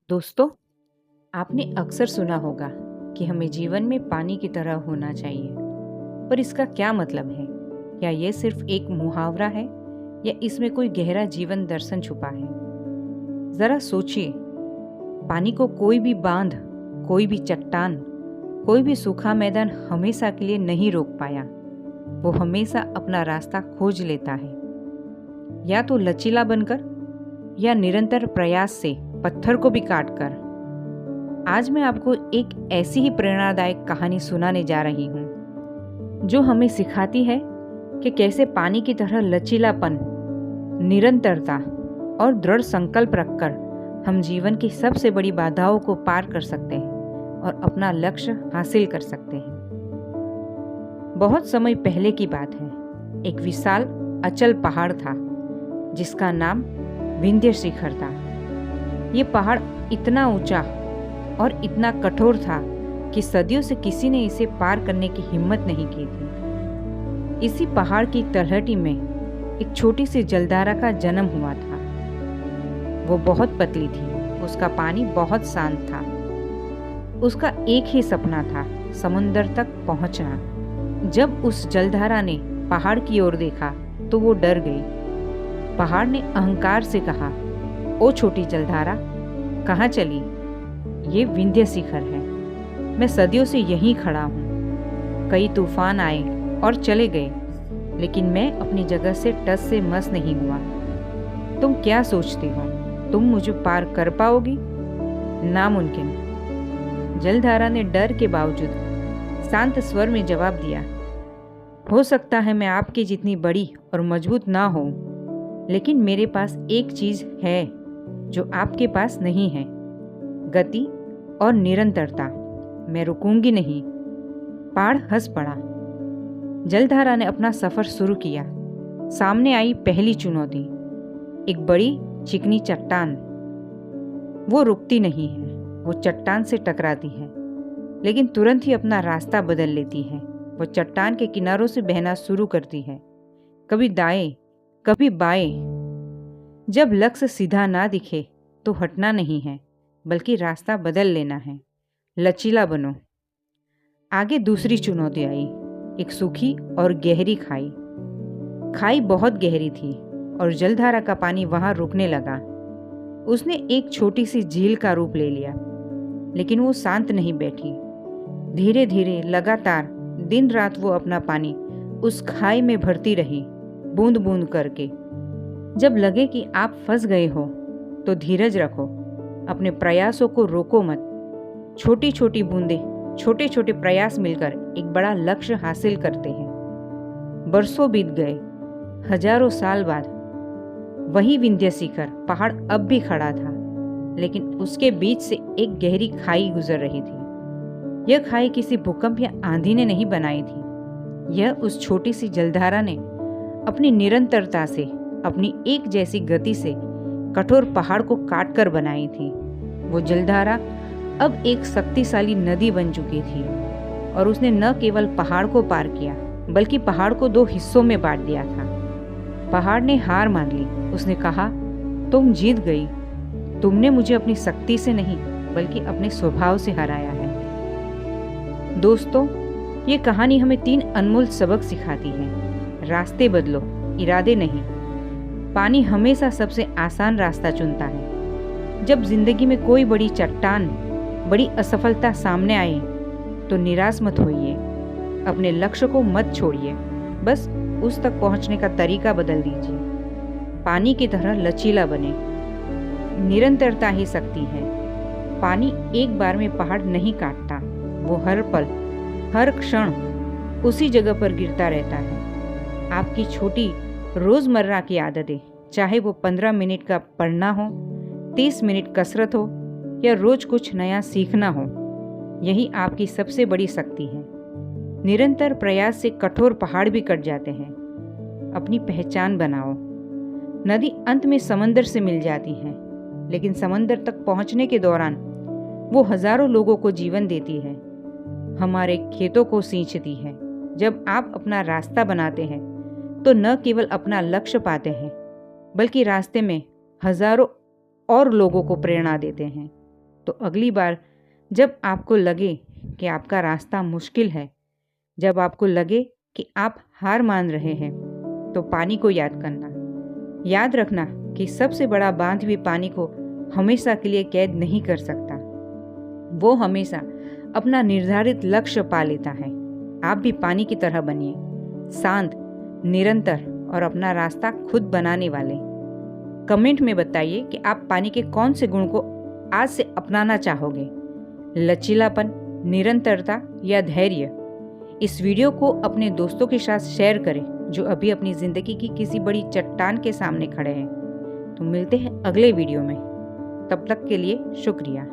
दोस्तों, आपने अक्सर सुना होगा कि हमें जीवन में पानी की तरह होना चाहिए, पर इसका क्या मतलब है? क्या ये सिर्फ एक मुहावरा है या इसमें कोई गहरा जीवन दर्शन छुपा है? जरा सोचिए, पानी को कोई भी बांध, कोई भी चट्टान, कोई भी सूखा मैदान हमेशा के लिए नहीं रोक पाया। वो हमेशा अपना रास्ता खोज लेता है, या तो लचीला बनकर या निरंतर प्रयास से पत्थर को भी काट कर। आज मैं आपको एक ऐसी ही प्रेरणादायक कहानी सुनाने जा रही हूँ जो हमें सिखाती है कि कैसे पानी की तरह लचीलापन, निरंतरता और दृढ़ संकल्प रखकर हम जीवन की सबसे बड़ी बाधाओं को पार कर सकते हैं और अपना लक्ष्य हासिल कर सकते हैं। बहुत समय पहले की बात है। एक विशाल अचल पहाड़ था जिसका नाम विंध्य शिखर था। ये पहाड़ इतना ऊंचा और इतना कठोर था कि सदियों से किसी ने इसे पार करने की हिम्मत नहीं की थी। इसी पहाड़ की तलहटी में एक छोटी सी जलधारा का जन्म हुआ था। वो बहुत पतली थी, उसका पानी बहुत शांत था। उसका एक ही सपना था, समुंदर तक पहुंचना। जब उस जलधारा ने पहाड़ की ओर देखा तो वो डर गई। पहाड़ ने अहंकार से कहा, ओ छोटी जलधारा, कहाँ चली? ये विंध्य शिखर है। मैं सदियों से यहीं खड़ा हूँ। कई तूफान आए और चले गए, लेकिन मैं अपनी जगह से टस से मस नहीं हुआ। तुम क्या सोचती हो, तुम मुझे पार कर पाओगी? नामुमकिन। जलधारा ने डर के बावजूद शांत स्वर में जवाब दिया, हो सकता है मैं आपकी जितनी बड़ी और मजबूत ना हो, लेकिन मेरे पास एक चीज है जो आपके पास नहीं है, गति और निरंतरता। मैं रुकूंगी नहीं। पहाड़ हंस पड़ा। जलधारा ने अपना सफर शुरू किया। सामने आई पहली चुनौती, एक बड़ी चिकनी चट्टान। वो रुकती नहीं है, वो चट्टान से टकराती है, लेकिन तुरंत ही अपना रास्ता बदल लेती है। वो चट्टान के किनारों से बहना शुरू करती है, कभी दाएं, कभी बाएं। जब लक्ष्य सीधा ना दिखे तो हटना नहीं है, बल्कि रास्ता बदल लेना है। लचीला बनो। आगे दूसरी चुनौती आई, एक सूखी और गहरी खाई। खाई बहुत गहरी थी और जलधारा का पानी वहां रुकने लगा। उसने एक छोटी सी झील का रूप ले लिया, लेकिन वो शांत नहीं बैठी। धीरे धीरे, लगातार, दिन रात वो अपना पानी उस खाई में भरती रही, बूंद बूंद करके। जब लगे कि आप फंस गए हो तो धीरज रखो, अपने प्रयासों को रोको मत। छोटी छोटी बूंदें, छोटे छोटे प्रयास मिलकर एक बड़ा लक्ष्य हासिल करते हैं। बरसों बीत गए, हजारों साल बाद वही विंध्य शिखर पहाड़ अब भी खड़ा था, लेकिन उसके बीच से एक गहरी खाई गुजर रही थी। यह खाई किसी भूकंप या आंधी ने नहीं बनाई थी। यह उस छोटी सी जलधारा ने अपनी निरंतरता से, अपनी एक जैसी गति से कठोर पहाड़ को काट कर बनाई थी। वो जलधारा अब एक शक्तिशाली नदी बन चुकी थी और उसने न केवल पहाड़ को पार किया, बल्कि पहाड़ को दो हिस्सों में बांट दिया था। पहाड़ ने हार मान ली। उसने कहा, तुम जीत गई। तुमने मुझे अपनी शक्ति से नहीं, बल्कि अपने स्वभाव से हराया है। दोस्तों, ये कहानी हमें 3 अनमोल सबक सिखाती है। रास्ते बदलो, इरादे नहीं। पानी हमेशा सबसे आसान रास्ता चुनता है। जब जिंदगी में कोई बड़ी चट्टान, बड़ी असफलता सामने आए तो निराश मत होइए। अपने लक्ष्य को मत छोड़िए, बस उस तक पहुंचने का तरीका बदल दीजिए। पानी की तरह लचीला बने। निरंतरता ही शक्ति है। पानी एक बार में पहाड़ नहीं काटता, वो हर पल, हर क्षण उसी जगह पर गिरता रहता है। आपकी छोटी रोजमर्रा की आदतें, चाहे वो 15 मिनट का पढ़ना हो, 30 मिनट कसरत हो या रोज कुछ नया सीखना हो, यही आपकी सबसे बड़ी शक्ति है। निरंतर प्रयास से कठोर पहाड़ भी कट जाते हैं। अपनी पहचान बनाओ। नदी अंत में समंदर से मिल जाती है, लेकिन समंदर तक पहुंचने के दौरान वो हजारों लोगों को जीवन देती है, हमारे खेतों को सींचती है। जब आप अपना रास्ता बनाते हैं तो न केवल अपना लक्ष्य पाते हैं, बल्कि रास्ते में हजारों और लोगों को प्रेरणा देते हैं। तो अगली बार जब आपको लगे कि आपका रास्ता मुश्किल है, जब आपको लगे कि आप हार मान रहे हैं, तो पानी को याद करना। याद रखना कि सबसे बड़ा बांध भी पानी को हमेशा के लिए कैद नहीं कर सकता। वो हमेशा अपना निर्धारित लक्ष्य पा लेता है। आप भी पानी की तरह बनिए, शांत, निरंतर और अपना रास्ता खुद बनाने वाले। कमेंट में बताइए कि आप पानी के कौन से गुण को आज से अपनाना चाहोगे, लचीलापन, निरंतरता या धैर्य। इस वीडियो को अपने दोस्तों के साथ शेयर करें जो अभी अपनी ज़िंदगी की किसी बड़ी चट्टान के सामने खड़े हैं। तो मिलते हैं अगले वीडियो में, तब तक के लिए शुक्रिया।